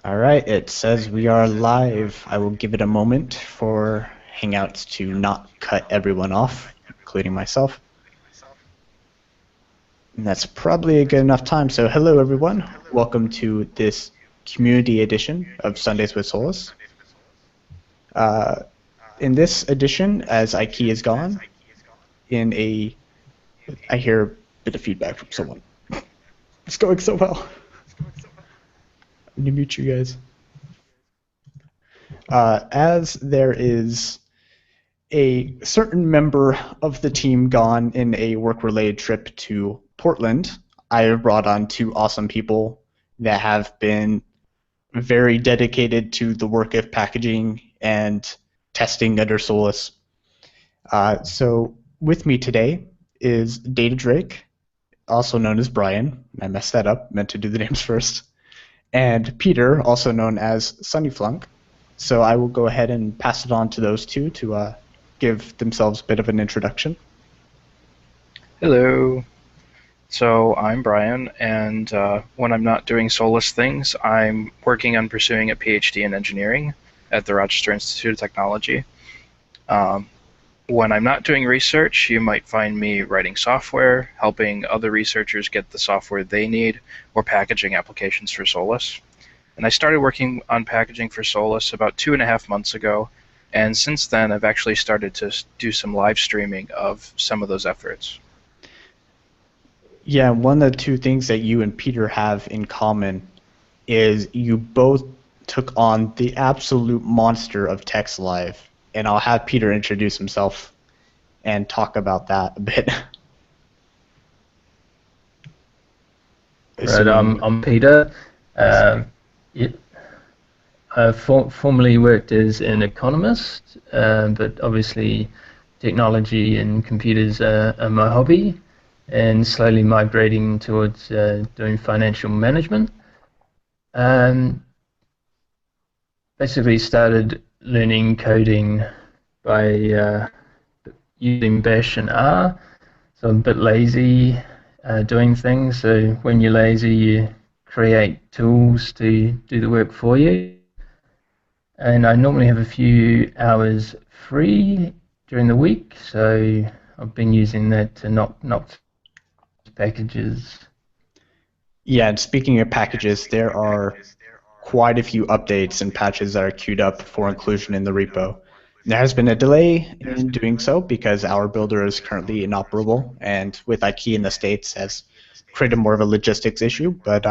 All right, it says we are live. I will give it a moment for Hangouts to not cut everyone off, including myself. And that's probably a good enough time. So hello, everyone. Welcome to this community edition of Sundays with Solus. In this edition, as Ike is gone, I hear a bit of feedback from someone. It's going so well. I'm going to mute you guys. As there is a certain member of the team gone in a work-related trip to Portland, I have brought on two awesome people that have been very dedicated to the work of packaging and testing under Solus. So with me today is Data Drake, also known as Brian. I messed that up, meant to do the names first. And Peter, also known as Sunnyflunk. So I will go ahead and pass it on to those two to give themselves a bit of an introduction. Hello. So I'm Brian, and when I'm not doing Solus things, I'm working on pursuing a PhD in engineering at the Rochester Institute of Technology. When I'm not doing research, you might find me writing software, helping other researchers get the software they need, or packaging applications for Solus. And I started working on packaging for Solus about 2.5 months ago, and since then I've actually started to do some live streaming of some of those efforts. Yeah, one of the two things that you and Peter have in common is you both took on the absolute monster of Text Live. And I'll have Peter introduce himself and talk about that a bit. Right, I'm Peter. I've formerly worked as an economist, but obviously technology and computers are my hobby, and slowly migrating towards doing financial management. Basically started learning coding by using Bash and R, so I'm a bit lazy doing things. So when you're lazy, you create tools to do the work for you. And I normally have a few hours free during the week, so I've been using that to knock packages. Yeah, and speaking of packages, there are quite a few updates and patches that are queued up for inclusion in the repo. There has been a delay in doing so because our builder is currently inoperable, and with IKEA in the States has created more of a logistics issue, but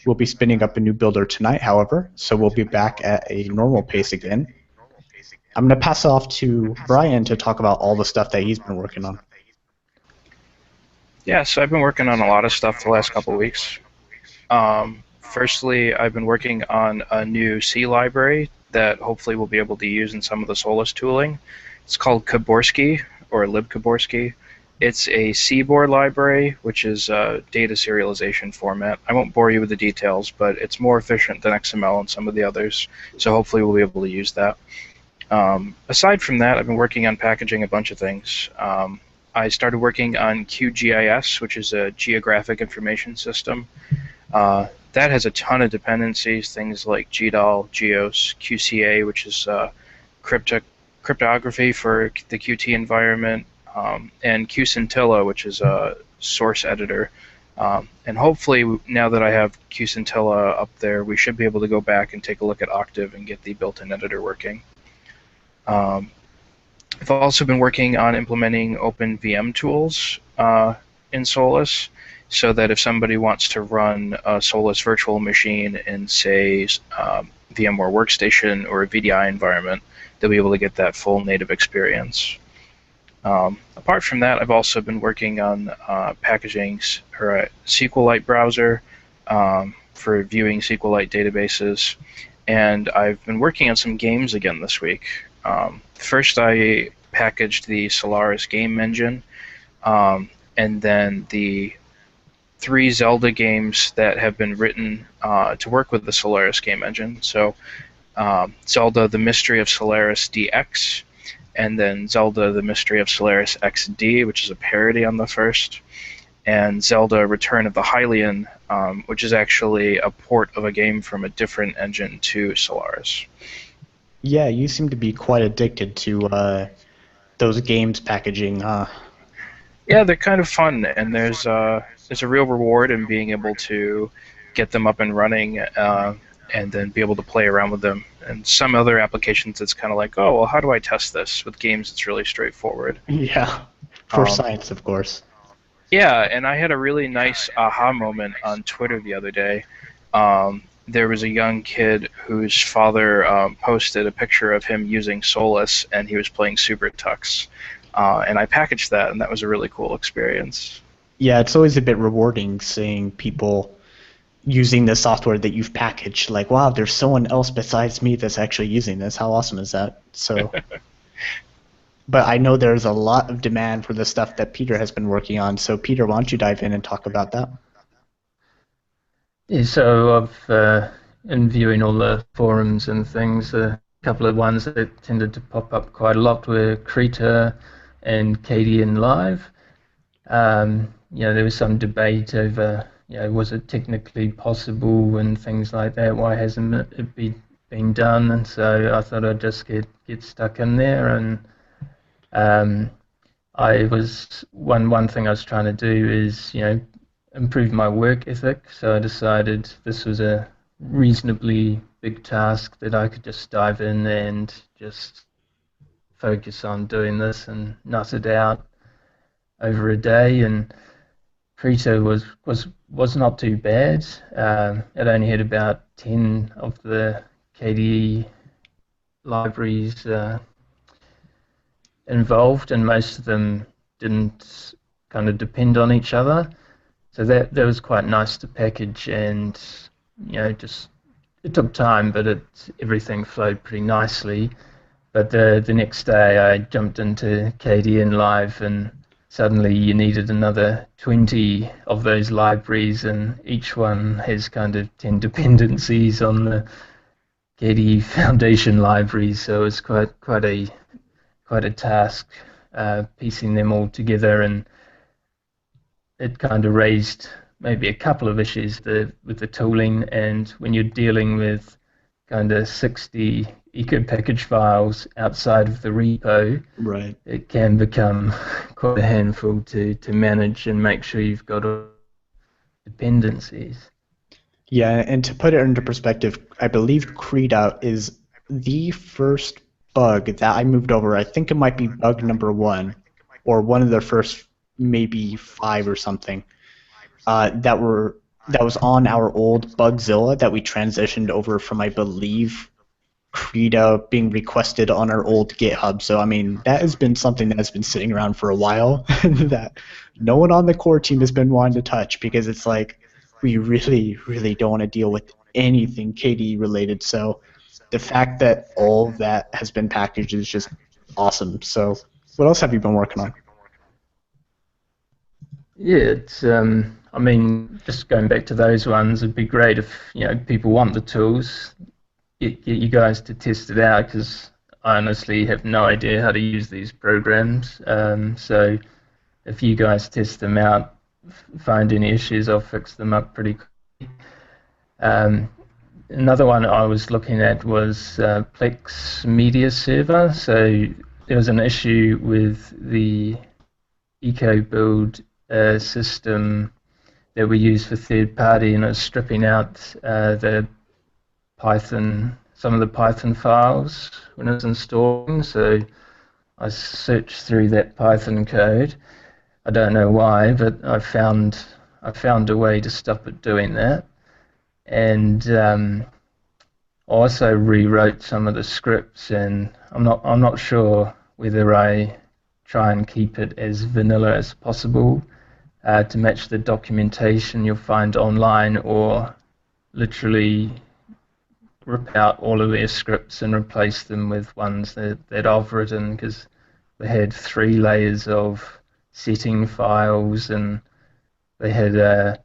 we'll be spinning up a new builder tonight, however, so we'll be back at a normal pace again. I'm going to pass it off to Brian to talk about all the stuff that he's been working on. Yeah, so I've been working on a lot of stuff the last couple of weeks. Firstly, I've been working on a new C library that hopefully we'll be able to use in some of the Solus tooling. It's called Kaborsky, or libkaborsky. It's a CBOR library, which is a data serialization format. I won't bore you with the details, but it's more efficient than XML and some of the others, so hopefully we'll be able to use that. Aside from that, I've been working on packaging a bunch of things. I started working on QGIS, which is a geographic information system. That has a ton of dependencies, things like GDAL, GEOS, QCA, which is cryptography for the Qt environment, and QScintilla, which is a source editor. And hopefully, now that I have QScintilla up there, we should be able to go back and take a look at Octave and get the built-in editor working. I've also been working on implementing open VM tools in Solus, so that if somebody wants to run a Solus virtual machine in, say, VMware Workstation or a VDI environment, they'll be able to get that full native experience. Apart from that, I've also been working on packaging or a SQLite browser for viewing SQLite databases, and I've been working on some games again this week. First, I packaged the Solaris game engine, and then the 3 Zelda games that have been written to work with the Solaris game engine. So Zelda: The Mystery of Solaris DX, and then Zelda: The Mystery of Solaris XD, which is a parody on the first. and Zelda Return of the Hylian, which is actually a port of a game from a different engine to Solaris. Yeah, you seem to be quite addicted to those games packaging, huh? Yeah, they're kind of fun, and there's a real reward in being able to get them up and running, and then be able to play around with them. And some other applications, it's kind of like, oh, well, how do I test this? With games, it's really straightforward. Yeah, for Um, science, of course. yeah, and I had a really nice aha moment on Twitter the other day. There was a young kid whose father posted a picture of him using Solus, and he was playing Super Tux. And I packaged that, and that was a really cool experience. Yeah, it's always a bit rewarding seeing people using the software that you've packaged. Like, wow, there's someone else besides me that's actually using this. How awesome is that? So, but I know there's a lot of demand for the stuff that Peter has been working on. So, Peter, why don't you dive in and talk about that? Yeah, so I've in viewing all the forums and things, a couple of ones that tended to pop up quite a lot were Krita and KDN Live. There was some debate over, was it technically possible and things like that. Why hasn't it been done? And so I thought I'd just get stuck in there. And I was one thing I was trying to do is, improve my work ethic. So I decided this was a reasonably big task that I could just dive in and just focus on doing this and nut it out over a day. And Krita was not too bad. It only had about 10 of the KDE libraries involved, and most of them didn't kind of depend on each other. So that was quite nice to package, and just it took time, but everything flowed pretty nicely. But the next day I jumped into KDN Live, and suddenly you needed another 20 of those libraries, and each one has kind of 10 dependencies on the KDE Foundation libraries. So it's quite a task piecing them all together, and it kind of raised maybe a couple of issues with the tooling. And when you're dealing with kind of 60 eco package files outside of the repo, Right. it can become quite a handful to manage and make sure you've got all dependencies. Yeah, and to put it into perspective, I believe Krita is the first bug that I moved over. I think it might be bug number 1, or one of the first maybe 5 or something, that was on our old Bugzilla that we transitioned over from, I believe, Krita being requested on our old GitHub. So I mean, that has been something that has been sitting around for a while that no one on the core team has been wanting to touch, because it's like we really, really don't want to deal with anything KDE related. So the fact that all of that has been packaged is just awesome. So what else have you been working on? Yeah, it's I mean, just going back to those ones, it'd be great if people want the tools, get you guys to test it out, because I honestly have no idea how to use these programs. So if you guys test them out, find any issues, I'll fix them up pretty quickly. Another one I was looking at was Plex Media Server. So there was an issue with the EcoBuild system that we use for third party, and it's stripping out some of the Python files when it's installing. So I searched through that Python code. I don't know why, but I found a way to stop it doing that. And also rewrote some of the scripts, and I'm not sure whether I try and keep it as vanilla as possible to match the documentation you'll find online, or literally rip out all of their scripts and replace them with ones that I've written, because they had 3 layers of setting files, and they had the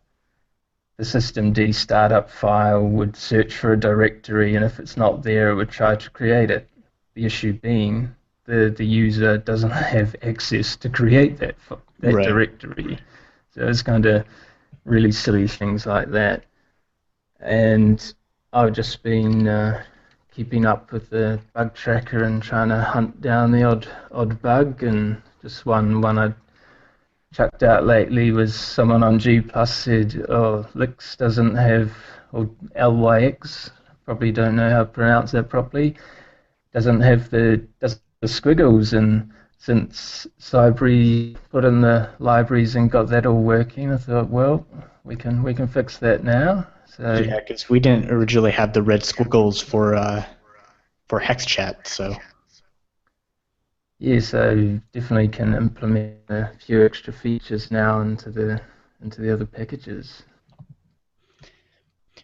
systemd startup file would search for a directory, and if it's not there, it would try to create it. The issue being the user doesn't have access to create that Right. directory. So it's kind of really silly things like that. And I've just been keeping up with the bug tracker and trying to hunt down the odd bug. And just one I chucked out lately was someone on G Plus said, "Oh, Lix doesn't have, or LYX, probably don't know how to pronounce that properly, doesn't the squiggles." And since Cybree put in the libraries and got that all working, I thought, well, we can fix that now. So Yeah, because we didn't originally have the red squiggles for hex chat, so yeah, so definitely can implement a few extra features now into the other packages.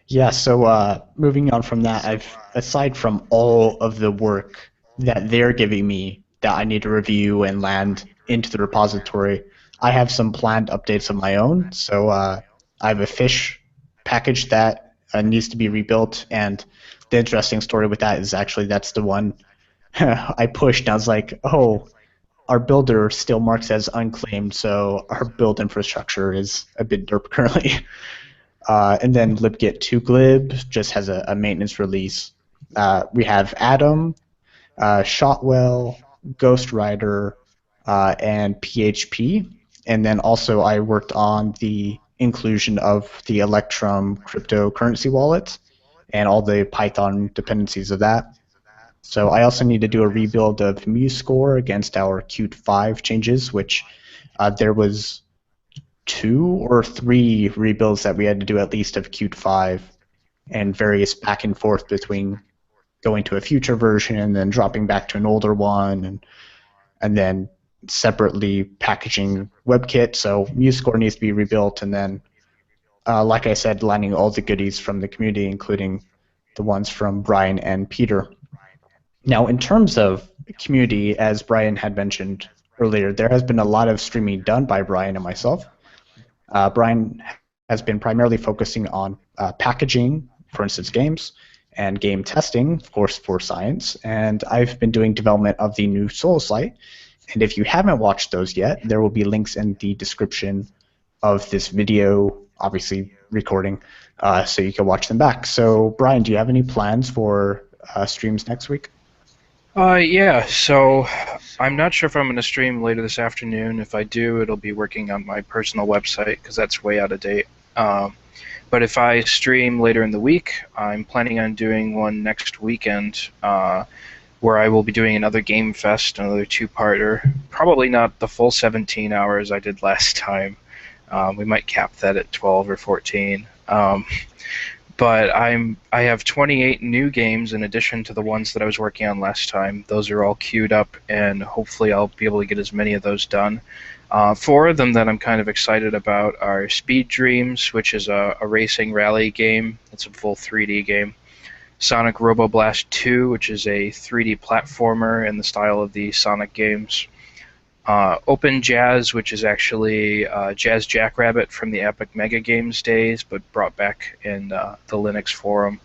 yeah. So moving on from that, aside from all of the work that they're giving me that I need to review and land into the repository, I have some planned updates of my own. So I have a fish package that needs to be rebuilt, and the interesting story with that is actually that's the one I pushed. And I was like, oh, our builder still marks as unclaimed, so our build infrastructure is a bit derp currently. And then libgit 2glib just has a maintenance release. We have Atom, Shotwell, Ghostwriter, and PHP. And then also I worked on the inclusion of the Electrum cryptocurrency wallet and all the Python dependencies of that. So I also need to do a rebuild of MuseScore against our Qt 5 changes, which there was 2 or 3 rebuilds that we had to do at least of Qt 5 and various back and forth between going to a future version and then dropping back to an older one and then separately packaging WebKit. So MuseScore needs to be rebuilt, and then, like I said, lining all the goodies from the community, including the ones from Brian and Peter. Now, in terms of community, as Brian had mentioned earlier, there has been a lot of streaming done by Brian and myself. Brian has been primarily focusing on packaging, for instance, games, and game testing, of course, for science. And I've been doing development of the new Solus site. And if you haven't watched those yet, there will be links in the description of this video, obviously recording, so you can watch them back. So, Brian, do you have any plans for streams next week? Yeah, so I'm not sure if I'm going to stream later this afternoon. If I do, it'll be working on my personal website because that's way out of date. But if I stream later in the week, I'm planning on doing one next weekend where I will be doing another Game Fest, another two-parter. Probably not the full 17 hours I did last time. We might cap that at 12 or 14. But I have 28 new games in addition to the ones that I was working on last time. Those are all queued up, and hopefully I'll be able to get as many of those done. 4 of them that I'm kind of excited about are Speed Dreams, which is a racing rally game. It's a full 3D game. Sonic Roboblast 2, which is a 3D platformer in the style of the Sonic games. Open Jazz, which is actually Jazz Jackrabbit from the Epic Mega Games days, but brought back in the Linux forum.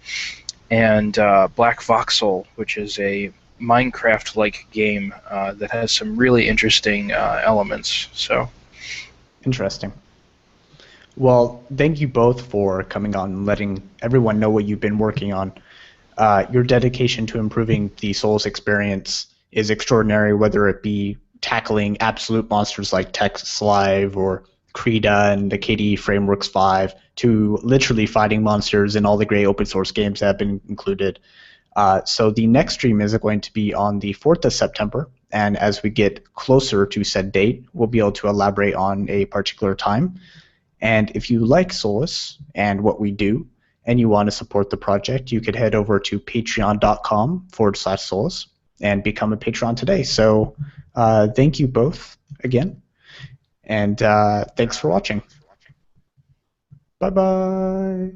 And Black Voxel, which is a Minecraft-like game that has some really interesting elements. So, Interesting. Well, thank you both for coming on and letting everyone know what you've been working on. Your dedication to improving the Souls experience is extraordinary, whether it be tackling absolute monsters like Text Live or Krita and the KDE Frameworks 5 to literally fighting monsters in all the great open source games that have been included. So the next stream is going to be on the 4th of September, and as we get closer to said date, we'll be able to elaborate on a particular time. And if you like Solus and what we do, and you want to support the project, you could head over to patreon.com/Solus and become a patron today. So thank you both again, and thanks for watching. Bye-bye.